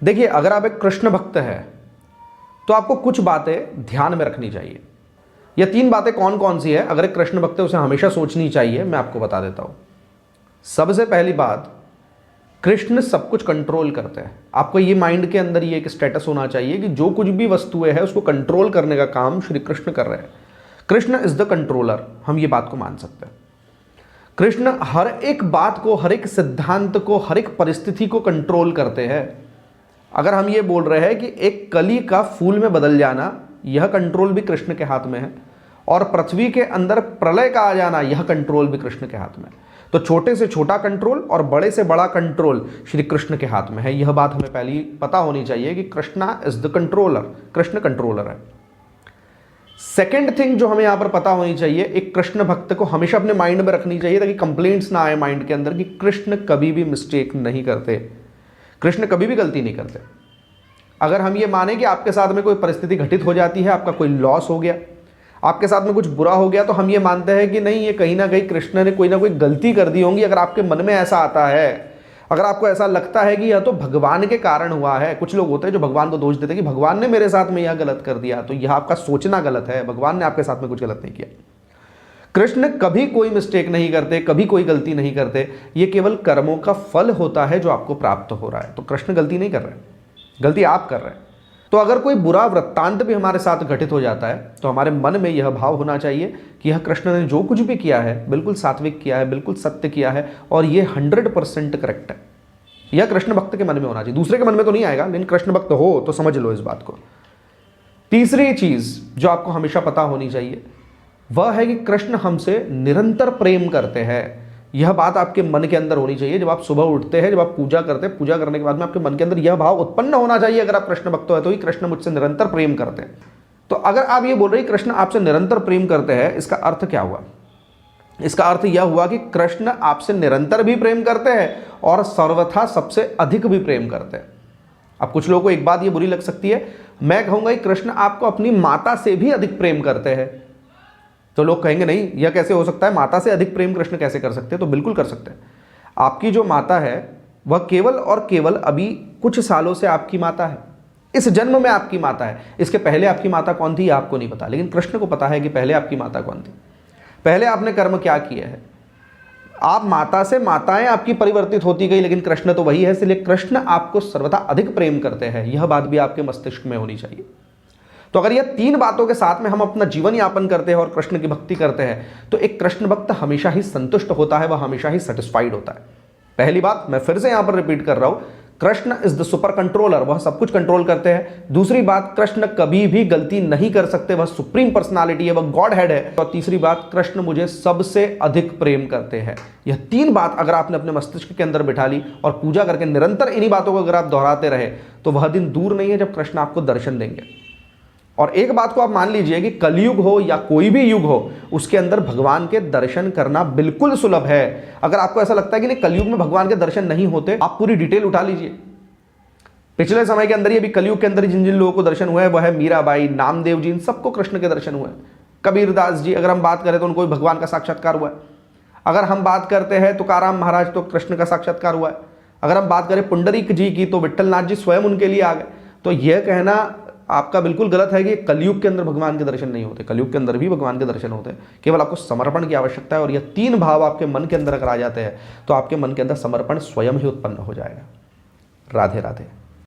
देखिए, अगर आप एक कृष्ण भक्त हैं तो आपको कुछ बातें ध्यान में रखनी चाहिए। ये 3 बातें कौन कौन सी है, अगर एक कृष्ण भक्त है उसे हमेशा सोचनी चाहिए, मैं आपको बता देता हूं। सबसे पहली बात, कृष्ण सब कुछ कंट्रोल करते हैं। आपको ये माइंड के अंदर ये एक स्टेटस होना चाहिए कि जो कुछ भी वस्तुएं हैं उसको कंट्रोल करने का काम श्री कृष्ण कर रहे हैं। कृष्ण इज द कंट्रोलर, हम ये बात को मान सकते हैं। कृष्ण हर एक बात को, हर एक सिद्धांत को, हर एक परिस्थिति को कंट्रोल करते हैं। अगर हम ये बोल रहे हैं कि एक कली का फूल में बदल जाना, यह कंट्रोल भी कृष्ण के हाथ में है, और पृथ्वी के अंदर प्रलय का आ जाना, यह कंट्रोल भी कृष्ण के हाथ में है। तो छोटे से छोटा कंट्रोल और बड़े से बड़ा कंट्रोल श्री कृष्ण के हाथ में है। यह बात हमें पहले पता होनी चाहिए कि Krishna is the controller, Krishna controller है। सेकेंड थिंग जो हमें यहां पर पता होनी चाहिए, एक कृष्ण भक्त को हमेशा अपने माइंड में रखनी चाहिए ताकि कंप्लेंट्स ना आए माइंड के अंदर, कि कृष्ण कभी भी मिस्टेक नहीं करते, कृष्ण कभी भी गलती नहीं करते। अगर हम ये माने कि आपके साथ में कोई परिस्थिति घटित हो जाती है, आपका कोई लॉस हो गया, आपके साथ में कुछ बुरा हो गया, तो हम ये मानते हैं कि नहीं, ये कहीं ना कहीं कृष्ण ने कोई ना कोई गलती कर दी होंगी। अगर आपके मन में ऐसा आता है, अगर आपको ऐसा लगता है कि यह तो भगवान के कारण हुआ है, कुछ लोग होते हैं जो भगवान को दोष देते हैं कि भगवान ने मेरे साथ में यह गलत कर दिया, तो यह आपका सोचना गलत है। भगवान ने आपके साथ में कुछ गलत नहीं किया। कृष्ण कभी कोई मिस्टेक नहीं करते, कभी कोई गलती नहीं करते। ये केवल कर्मों का फल होता है जो आपको प्राप्त हो रहा है। तो कृष्ण गलती नहीं कर रहे, गलती आप कर रहे हैं। तो अगर कोई बुरा वृत्तांत भी हमारे साथ घटित हो जाता है तो हमारे मन में यह भाव होना चाहिए कि यह कृष्ण ने जो कुछ भी किया है बिल्कुल सात्विक किया है, बिल्कुल सत्य किया है, और यह 100% करेक्ट है। यह कृष्ण भक्त के मन में होना चाहिए, दूसरे के मन में तो नहीं आएगा, लेकिन कृष्ण भक्त हो तो समझ लो इस बात को। तीसरी चीज जो आपको हमेशा पता होनी चाहिए वह है कि कृष्ण हमसे निरंतर प्रेम करते हैं। यह बात आपके मन के अंदर होनी चाहिए। जब आप सुबह उठते हैं, जब आप पूजा करते हैं, पूजा करने के बाद में आपके मन के अंदर यह भाव उत्पन्न होना चाहिए, अगर आप कृष्ण भक्त हो तो ही कृष्ण मुझसे निरंतर प्रेम करते हैं। तो अगर आप ये बोल रहे हैं कृष्ण आपसे निरंतर प्रेम करते हैं, इसका अर्थ क्या हुआ? इसका अर्थ यह हुआ कि कृष्ण आपसे निरंतर भी प्रेम करते हैं और सर्वथा सबसे अधिक भी प्रेम करते हैं। अब कुछ लोगों को एक बात ये बुरी लग सकती है, मैं कहूंगा कि कृष्ण आपको अपनी माता से भी अधिक प्रेम करते हैं। तो लोग कहेंगे नहीं, यह कैसे हो सकता है, माता से अधिक प्रेम कृष्ण कैसे कर सकते हैं? तो बिल्कुल कर सकते हैं। आपकी जो माता है वह केवल और केवल अभी कुछ सालों से आपकी माता है, इस जन्म में आपकी माता है। इसके पहले आपकी माता कौन थी आपको नहीं पता, लेकिन कृष्ण को पता है कि पहले आपकी माता कौन थी, पहले आपने कर्म क्या किए हैं। आप माता से, माताएं आपकी परिवर्तित होती गई, लेकिन कृष्ण तो वही है, इसलिए कृष्ण आपको सर्वथा अधिक प्रेम करते हैं। यह बात भी आपके मस्तिष्क में होनी चाहिए। तो अगर यह 3 बातों के साथ में हम अपना जीवन यापन करते हैं और कृष्ण की भक्ति करते हैं, तो एक कृष्ण भक्त हमेशा ही संतुष्ट होता है, वह हमेशा ही सेटिस्फाइड होता है। पहली बात मैं फिर से यहां पर रिपीट कर रहा हूं, Krishna is the super controller, वह सब कुछ कंट्रोल करते हैं। दूसरी बात, कृष्ण कभी भी गलती नहीं कर सकते, वह सुप्रीम पर्सनालिटी है, वह गॉड हेड है। और तीसरी बात, कृष्ण मुझे सबसे अधिक प्रेम करते हैं। यह 3 बात अगर आपने अपने मस्तिष्क के अंदर बिठा ली और पूजा करके निरंतर इन्हीं बातों को अगर आप दोहराते रहे, तो वह दिन दूर नहीं है जब कृष्ण आपको दर्शन देंगे। और एक बात को आप मान लीजिए कि कलयुग हो या कोई भी युग हो, उसके अंदर भगवान के दर्शन करना बिल्कुल सुलभ है। अगर आपको ऐसा लगता है कि नहीं कलयुग में भगवान के दर्शन नहीं होते, आप पूरी डिटेल उठा लीजिए। पिछले समय के अंदर ये भी कलयुग के अंदर जिन जिन लोगों को दर्शन हुए हैं, वह है मीराबाई, नामदेव जी, इन सबको कृष्ण के दर्शन हुए। कबीरदास जी अगर हम बात करें तो उनको भगवान का साक्षात्कार हुआ है। अगर हम बात करते हैं तुकाराम महाराज, तो कृष्ण का साक्षात्कार हुआ है। अगर हम बात करें पुंडरीक जी की, तो विट्ठलनाथ जी स्वयं उनके लिए आ गए। तो यह कहना आपका बिल्कुल गलत है कि कलयुग के अंदर भगवान के दर्शन नहीं होते। कलयुग के अंदर भी भगवान के दर्शन होते हैं, केवल आपको समर्पण की आवश्यकता है। और यह 3 भाव आपके मन के अंदर अगर आ जाते हैं तो आपके मन के अंदर समर्पण स्वयं ही उत्पन्न हो जाएगा। राधे राधे।